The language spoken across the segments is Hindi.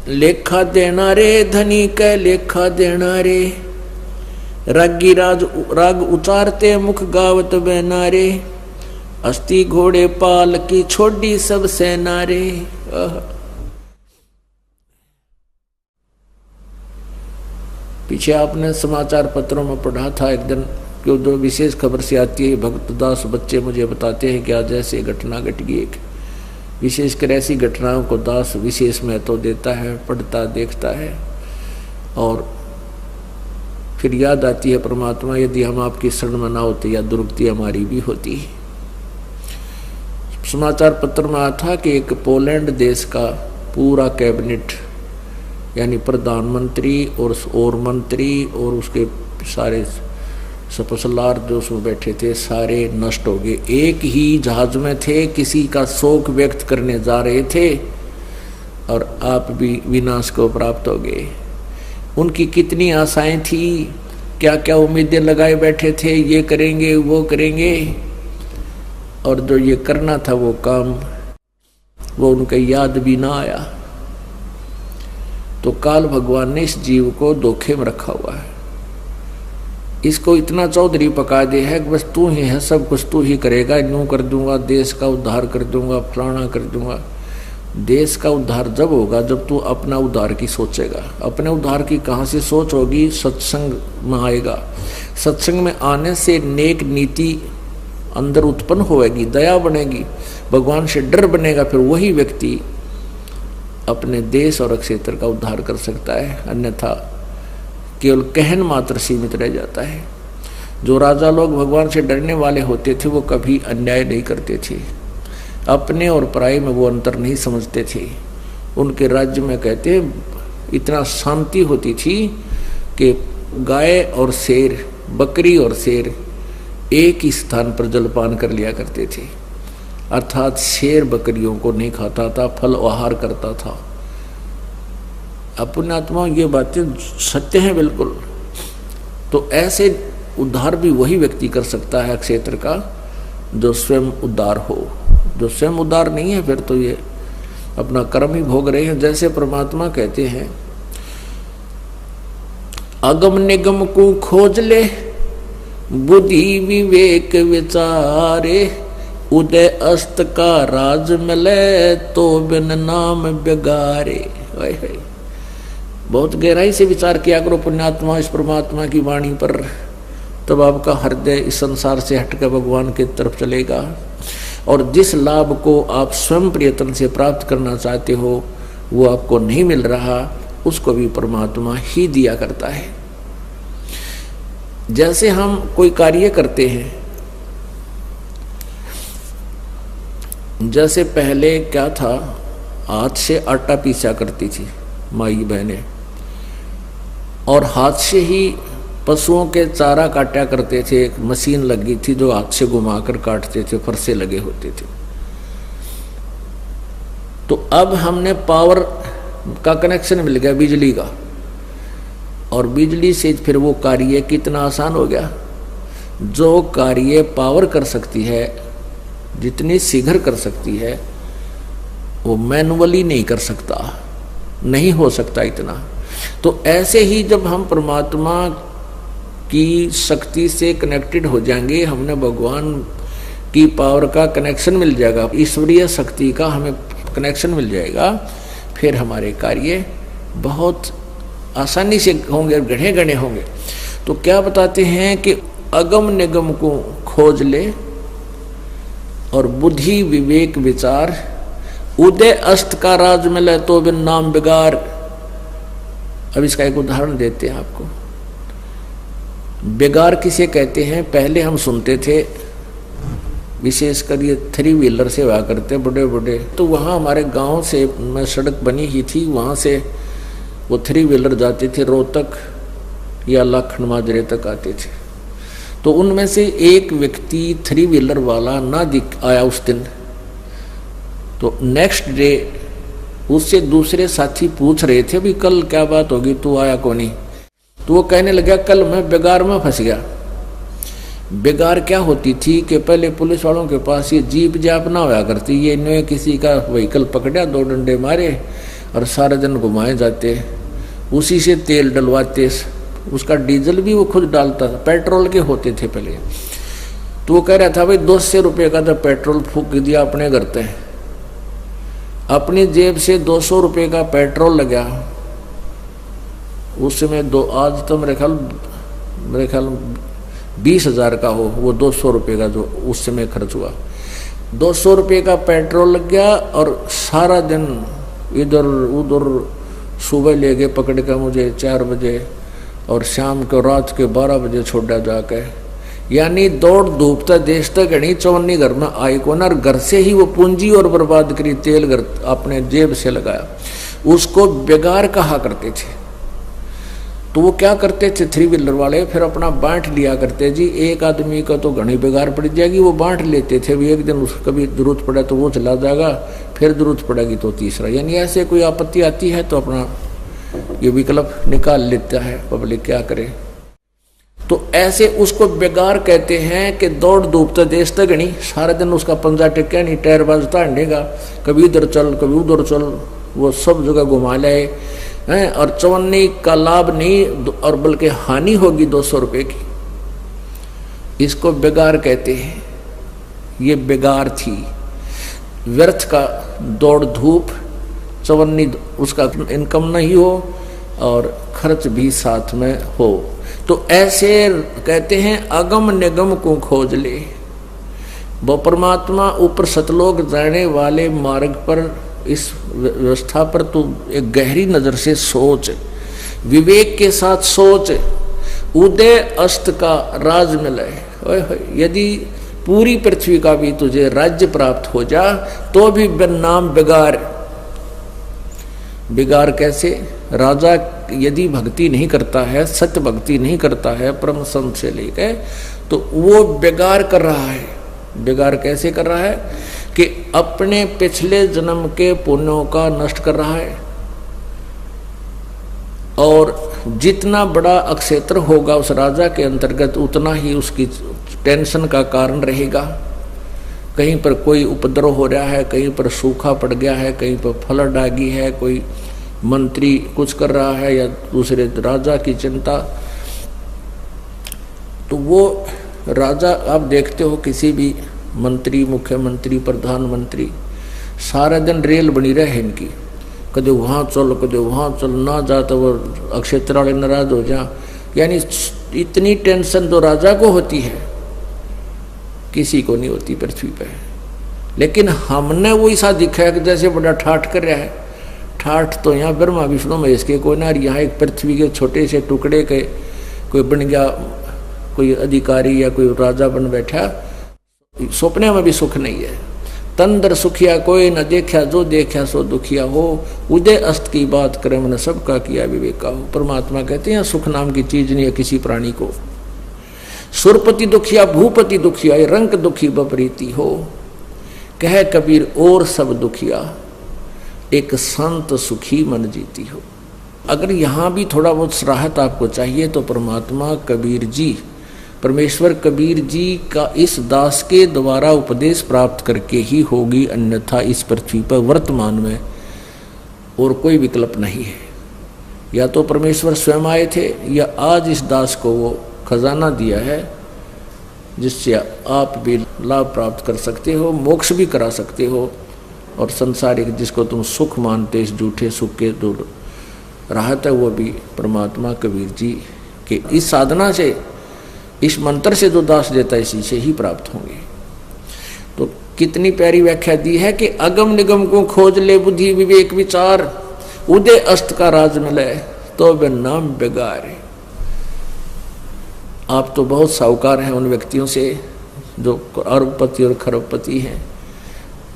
लेखा देना रे धनी कै लेखा देना रे, रागी राग उतारते मुख गावत बहना रे, अस्ति घोड़े पाल की छोड़ी सब सेना रे। पीछे आपने समाचार पत्रों में पढ़ा था एक दिन कि जो विशेष खबर से आती है, भक्तदास बच्चे मुझे बताते हैं कि आज ऐसी घटना घट गई। एक विशेषकर ऐसी घटनाओं को दास विशेष महत्व देता है, पढ़ता देखता है और फिर याद आती है परमात्मा यदि हम आपकी शरण में ना होते या दुर्गति हमारी भी होती। समाचार पत्र में आया था कि एक पोलैंड देश का पूरा कैबिनेट यानी प्रधानमंत्री और मंत्री और उसके सारे सपसलार जो उसमें बैठे थे सारे नष्ट हो गए। एक ही जहाज में थे, किसी का शोक व्यक्त करने जा रहे थे और आप भी विनाश को प्राप्त हो गए। उनकी कितनी आशाएं थी, क्या क्या उम्मीदें लगाए बैठे थे, ये करेंगे वो करेंगे, और जो ये करना था वो काम वो उनके याद भी ना आया। तो काल भगवान ने इस जीव को धोखे में रखा हुआ है, इसको इतना चौधरी पका दे है कि बस तू ही है, सब कुछ तू ही करेगा, यूं कर दूंगा, देश का उद्धार कर दूंगा, फलाना कर दूंगा। देश का उद्धार जब होगा जब तू अपना उद्धार की सोचेगा। अपने उद्धार की कहाँ से सोच होगी? सत्संग में आएगा। सत्संग में आने से नेक नीति अंदर उत्पन्न होएगी, दया बनेगी, भगवान से डर बनेगा, फिर वही व्यक्ति अपने देश और क्षेत्र का उद्धार कर सकता है। अन्यथा केवल कहन मात्र सीमित रह जाता है। जो राजा लोग भगवान से डरने वाले होते थे वो कभी अन्याय नहीं करते थे, अपने और पराये में वो अंतर नहीं समझते थे। उनके राज्य में कहते इतना शांति होती थी कि गाय और शेर, बकरी और शेर एक ही स्थान पर जलपान कर लिया करते थे। अर्थात शेर बकरियों को नहीं खाता था, फल आहार करता था। अपने आत्मा ये बातें सत्य हैं बिल्कुल। तो ऐसे उद्धार भी वही व्यक्ति कर सकता है क्षेत्र का जो स्वयं उद्धार हो। जो स्वयं उद्धार नहीं है फिर तो ये अपना कर्म ही भोग रहे हैं। जैसे परमात्मा कहते हैं अगम निगम को खोज ले, बुद्धि विवेक विचारे, उदय अस्त का राज मिले तो बिन नाम बिगारे। बहुत गहराई से विचार किया करो पुण्यात्मा इस परमात्मा की वाणी पर, तब आपका हृदय इस संसार से हटकर भगवान की तरफ चलेगा। और जिस लाभ को आप स्वयं प्रयत्न से प्राप्त करना चाहते हो वो आपको नहीं मिल रहा, उसको भी परमात्मा ही दिया करता है। जैसे हम कोई कार्य करते हैं, जैसे पहले क्या था, हाथ से आटा पीसा करती थी माई बहनें, और हाथ से ही पशुओं के चारा काटा करते थे। एक मशीन लगी थी जो हाथ से घुमाकर काटते थे, फरसे लगे होते थे। तो अब हमने पावर का कनेक्शन मिल गया, बिजली का, और बिजली से फिर वो कार्य कितना आसान हो गया। जो कार्य पावर कर सकती है, जितनी शीघ्र कर सकती है, वो मैनुअली नहीं कर सकता, नहीं हो सकता इतना। तो ऐसे ही जब हम परमात्मा की शक्ति से कनेक्टेड हो जाएंगे, हमने भगवान की पावर का कनेक्शन मिल जाएगा, ईश्वरीय शक्ति का हमें कनेक्शन मिल जाएगा, फिर हमारे कार्य बहुत आसानी से होंगे, गढ़े गढ़े होंगे। तो क्या बताते हैं कि अगम निगम को खोज ले और बुद्धि विवेक विचार, उदय अस्त का राज मिले तो बिन नाम बिगार। अब इसका एक उदाहरण देते हैं आपको। बेगार किसे कहते हैं? पहले हम सुनते थे, विशेषकर ये 3 व्हीलर से हुआ करते बड़े बड़े, तो वहाँ हमारे गांव से में सड़क बनी ही थी, वहाँ से वो 3 व्हीलर जाते थे, रोहतक या लाखन माजरे तक आते थे। तो उनमें से एक व्यक्ति 3 व्हीलर वाला ना दिख आया उस दिन। तो नेक्स्ट डे उससे दूसरे साथी पूछ रहे थे भी कल क्या बात होगी, तू आया कौन नहीं? तो वो कहने लगा कल मैं बेगार में फंस गया। बेगार क्या होती थी कि पहले पुलिस वालों के पास ये जीप जाप ना होया करती, ये इन्होंने किसी का व्हीकल पकड़ा, 2 डंडे मारे और सारा दिन घुमाए जाते, उसी से तेल डलवाते, उसका डीजल भी वो खुद डालता था, पेट्रोल के होते थे पहले। तो वो कह रहा था भाई 200 रुपये का तो पेट्रोल फूक दिया अपने घर पे, अपनी जेब से 200 रुपये का पेट्रोल लगा उस समय। आज तो मेरे ख्याल 20,000 का हो वो 200 रुपये का जो उस समय खर्च हुआ। 200 रुपये का पेट्रोल लग गया और सारा दिन इधर उधर, सुबह ले गए पकड़ कर मुझे 4 बजे और शाम को रात के 12 बजे छोड़ा जाके, यानी दौड़ धूपता देश तक घनी चौनी घर में आई को ना, घर से ही वो पूंजी और बर्बाद करी, तेल घर अपने जेब से लगाया, उसको बेगार कहा करते थे। तो वो क्या करते थे 3 व्हीलर वाले, फिर अपना बांट लिया करते जी, एक आदमी का तो घनी बेगार पड़ जाएगी, वो बांट लेते थे, भी एक दिन उसको कभी जरूरत पड़ा तो वो चला जाएगा, फिर जरूरत पड़ेगी तो तीसरा, यानी ऐसे कोई आपत्ति आती है तो अपना ये विकल्प निकाल लेता है पब्लिक, क्या करे। तो ऐसे उसको बेगार कहते हैं कि दौड़ धूपता देश तक नहीं, सारा दिन उसका पंजा टिका नहीं, टायर बाजता हंडेगा, कभी इधर चल कभी उधर चल, वो सब जगह घुमा लाए हैं, और चवन्नी का लाभ नहीं और बल्कि हानि होगी 200 रुपये की। इसको बेगार कहते हैं। ये बेगार थी, व्यर्थ का दौड़ धूप, चवन्नी उसका इनकम नहीं हो और खर्च भी साथ में हो। तो ऐसे कहते हैं अगम निगम को खोज ले, वो परमात्मा ऊपर सतलोक जाने वाले मार्ग पर, इस व्यवस्था पर तू एक गहरी नजर से सोच, विवेक के साथ सोच, उदय अस्त का राज मिले। यदि पूरी पृथ्वी का भी तुझे राज्य प्राप्त हो जा तो भी नाम बेगार। बेगार कैसे? राजा यदि भक्ति नहीं करता है, सत्य भक्ति नहीं करता है परम संत से लेकर, तो वो बेगार कर रहा है। बेगार कैसे कर रहा है कि अपने पिछले जन्म के पुण्यों का नष्ट कर रहा है, और जितना बड़ा अक्षेत्र होगा उस राजा के अंतर्गत उतना ही उसकी टेंशन का कारण रहेगा। कहीं पर कोई उपद्रव हो रहा है, कहीं पर सूखा पड़ गया है, कहीं पर फ्लड आ गई है, कोई मंत्री कुछ कर रहा है या दूसरे राजा की चिंता। तो वो राजा आप देखते हो, किसी भी मंत्री, मुख्यमंत्री, प्रधानमंत्री, सारा दिन रेल बनी रहे इनकी, कदे वहाँ चल कदे वहाँ चल, ना जा तो वो अक्षेत्र वाले नाराज हो जा। यानी इतनी टेंशन तो राजा को होती है, किसी को नहीं होती पृथ्वी पे। लेकिन हमने वो ऐसा दिखाया कि जैसे बड़ा ठाठ कर रहा है। ठाठ तो यहाँ ब्रह्मा विष्णु महेश के कोई ना, यहाँ एक पृथ्वी के छोटे से टुकड़े के कोई बन गया, कोई अधिकारी या कोई राजा बन बैठा, सपने में भी सुख नहीं है। तंदर सुखिया कोई न देखा, जो देखा सो दुखिया हो, उदय अस्त की बात करे मन सबका किया विवेका हो। परमात्मा कहते हैं सुख नाम की चीज नहीं है किसी प्राणी को। सुरपति दुखिया भूपति दुखिया, रंक दुखी बपरीति हो, कह कबीर और सब दुखिया, एक संत सुखी मन जीती हो। अगर यहाँ भी थोड़ा बहुत राहत आपको चाहिए तो परमात्मा कबीर जी, परमेश्वर कबीर जी का इस दास के द्वारा उपदेश प्राप्त करके ही होगी, अन्यथा इस पृथ्वी पर वर्तमान में और कोई विकल्प नहीं है। या तो परमेश्वर स्वयं आए थे, या आज इस दास को वो खजाना दिया है जिससे आप भी लाभ प्राप्त कर सकते हो, मोक्ष भी करा सकते हो, और संसारिक जिसको तुम सुख मानते इस झूठे सुख के दूर राहत है, वो भी परमात्मा कबीर जी के इस साधना से, इस मंत्र से जो दास देता है इसी से ही प्राप्त होंगे। तो कितनी प्यारी व्याख्या दी है कि अगम निगम को खोज ले, बुद्धि विवेक विचार, उदय अस्त का राज मिले, तो बे नाम बेगार। आप तो बहुत साहूकार हैं उन व्यक्तियों से जो अरबपति और खरबपति हैं,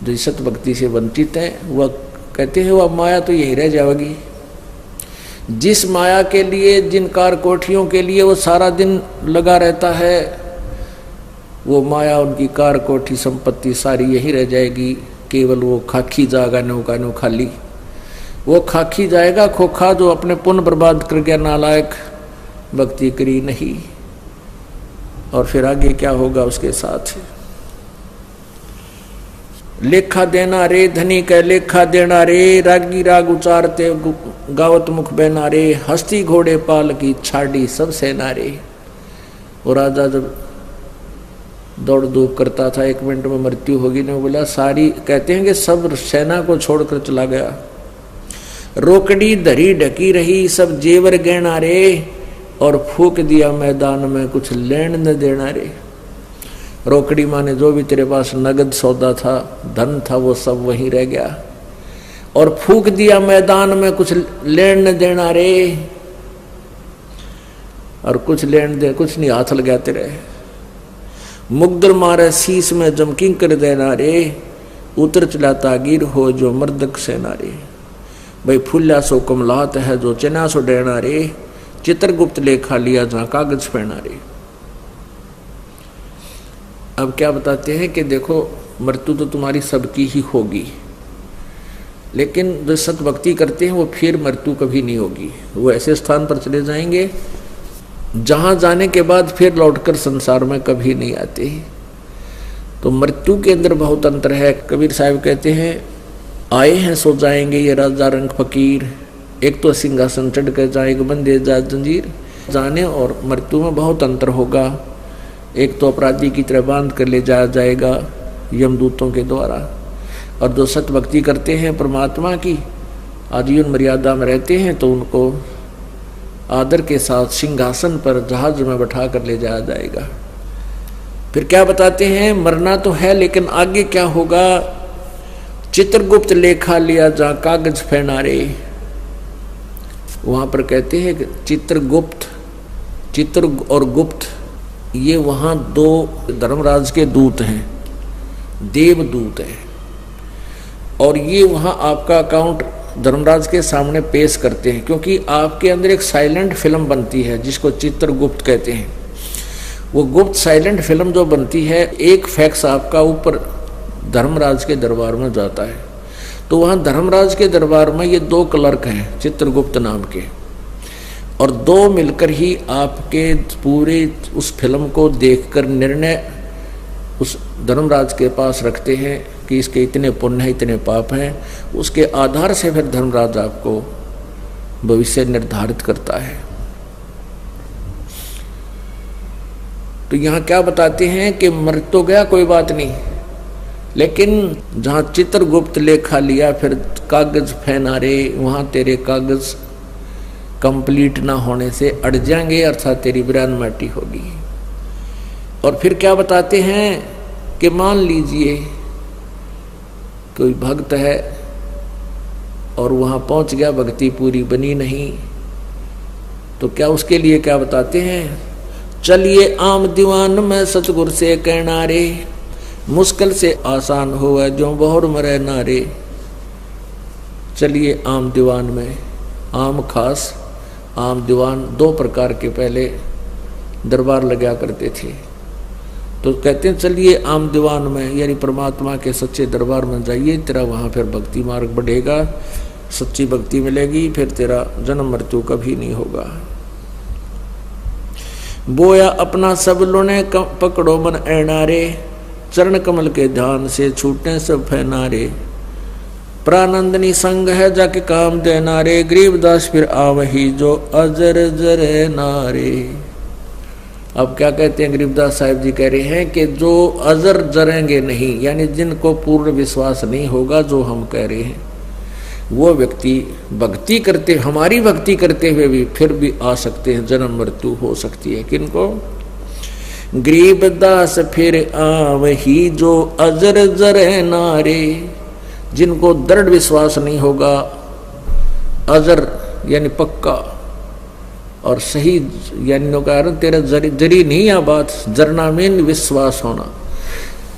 जो सत भक्ति से वंचित हैं। वह कहते हैं वह माया तो यही रह जाएगी। जिस माया के लिए, जिन कार कोठियों के लिए वो सारा दिन लगा रहता है, वो माया, उनकी कार कोठी संपत्ति सारी यही रह जाएगी। केवल वो खाकी जाएगा, नौका नो खाली वो खाकी जाएगा, खोखा जो अपने पुण्य बर्बाद कर गया, नालायक, भक्ति करी नहीं। और फिर आगे क्या होगा उसके साथ। लेखा देना रे धनी कै लेखा देना रे, रागी राग उचारते गावत मुख बहना रे, हस्ती घोड़े पाल की छाड़ी सब सेना रे। और राजा जब दौड़ धूप करता था, 1 मिनट में मृत्यु होगी, ने बोला सारी, कहते हैं कि सब सेना को छोड़कर चला गया। रोकड़ी धरी ढकी रही सब जेवर गहना रे, और फूक दिया मैदान में कुछ लेन न देना रे। रोकड़ी माने जो भी तेरे पास नगद सौदा था, धन था, वो सब वहीं रह गया। और फूक दिया मैदान में कुछ लेन न देना रे, और कुछ लेन दे कुछ नहीं हाथ लगा तेरे। मुग्दर मारे शीश में जमकिंग कर देना रे, उतर चला तागीर हो जो मर्दक सेना रे। भाई फुल्ला सो कमलात है जो चना सो डेना रे, चित्रगुप्त लेखा लिया जहां कागज पहना रे। अब क्या बताते हैं कि देखो मृत्यु तो तुम्हारी सबकी ही होगी, लेकिन जो सत भक्ति करते हैं वो फिर मृत्यु कभी नहीं होगी। वो ऐसे स्थान पर चले जाएंगे जहां जाने के बाद फिर लौटकर संसार में कभी नहीं आते। तो मृत्यु के अंदर बहुत अंतर है। कबीर साहब कहते हैं आए हैं सो जाएंगे ये राजा रंग फकीर, एक तो सिंहासन चढ़ कर जाएगा बंदे जा जंजीर। जाने और मृत्यु में बहुत अंतर होगा। एक तो अपराधी की तरह बांध कर ले जाया जाएगा यमदूतों के द्वारा, और जो सत भक्ति करते हैं परमात्मा की, आजीवन मर्यादा में रहते हैं, तो उनको आदर के साथ सिंहासन पर जहाज में बैठा कर ले जाया जाएगा। फिर क्या बताते हैं, मरना तो है लेकिन आगे क्या होगा। चित्रगुप्त लेखा लिया जहां कागज फैना रे। वहां पर कहते हैं कि चित्रगुप्त, चित्र और गुप्त, ये वहां 2 धर्मराज के दूत हैं, देवदूत है, और ये वहां आपका अकाउंट धर्मराज के सामने पेश करते हैं। क्योंकि आपके अंदर एक साइलेंट फिल्म बनती है जिसको चित्रगुप्त कहते हैं। वो गुप्त साइलेंट फिल्म जो बनती है, एक फैक्स आपका ऊपर धर्मराज के दरबार में जाता है। तो वहाँ धर्मराज के दरबार में ये 2 क्लर्क हैं चित्रगुप्त नाम के, और 2 मिलकर ही आपके पूरे उस फिल्म को देखकर निर्णय उस धर्मराज के पास रखते हैं कि इसके इतने पुण्य हैं, इतने पाप हैं। उसके आधार से फिर धर्मराज आपको भविष्य निर्धारित करता है। तो यहाँ क्या बताते हैं कि मर तो गया कोई बात नहीं, लेकिन जहाँ चित्रगुप्त लेखा लिया फिर कागज फैना रे, वहाँ तेरे कागज कंप्लीट ना होने से अड़ जाएंगे, अर्थात तेरी बिरान माटी होगी। और फिर क्या बताते हैं कि मान लीजिए कोई भक्त है और वहाँ पहुँच गया, भक्ति पूरी बनी नहीं, तो क्या उसके लिए क्या बताते हैं, चलिए आम दीवान में सतगुर से कहना रे, मुश्किल से आसान होगा जो बहुर मरे नारे। चलिए आम दीवान में, आम खास आम दीवान 2 प्रकार के पहले दरबार लगा करते थे। तो कहते हैं चलिए आम दीवान में, यानी परमात्मा के सच्चे दरबार में जाइए, तेरा वहाँ फिर भक्ति मार्ग बढ़ेगा, सच्ची भक्ति मिलेगी, फिर तेरा जन्म मृत्यु कभी नहीं होगा। बोया अपना सब लोने पकड़ो मन ऐनारे, चरण कमल के ध्यान से छूटे सब फैनारे। प्रानंदनी संग है जाके काम देना रे, गरीबदास फिर आवही जो अजर जरे नारे। अब क्या कहते हैं गरीबदास साहिब जी, कह रहे हैं कि जो अजर जरेंगे नहीं, यानी जिनको पूर्ण विश्वास नहीं होगा जो हम कह रहे हैं, वो व्यक्ति भक्ति करते, हमारी भक्ति करते हुए भी फिर भी आ सकते हैं, जन्म मृत्यु हो सकती है। किनको? गरीबदास फिर आवही जो अजर जरे नारे, जिनको दृढ़ विश्वास नहीं होगा, अजर यानी पक्का और सही, यानी कारण तेरा जरी नहीं आ बात, जरना में विश्वास होना।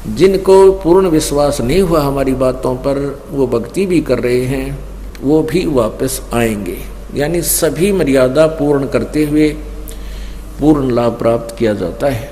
जिनको पूर्ण विश्वास नहीं हुआ हमारी बातों पर, वो भक्ति भी कर रहे हैं, वो भी वापस आएंगे। यानी सभी मर्यादा पूर्ण करते हुए पूर्ण लाभ प्राप्त किया जाता है।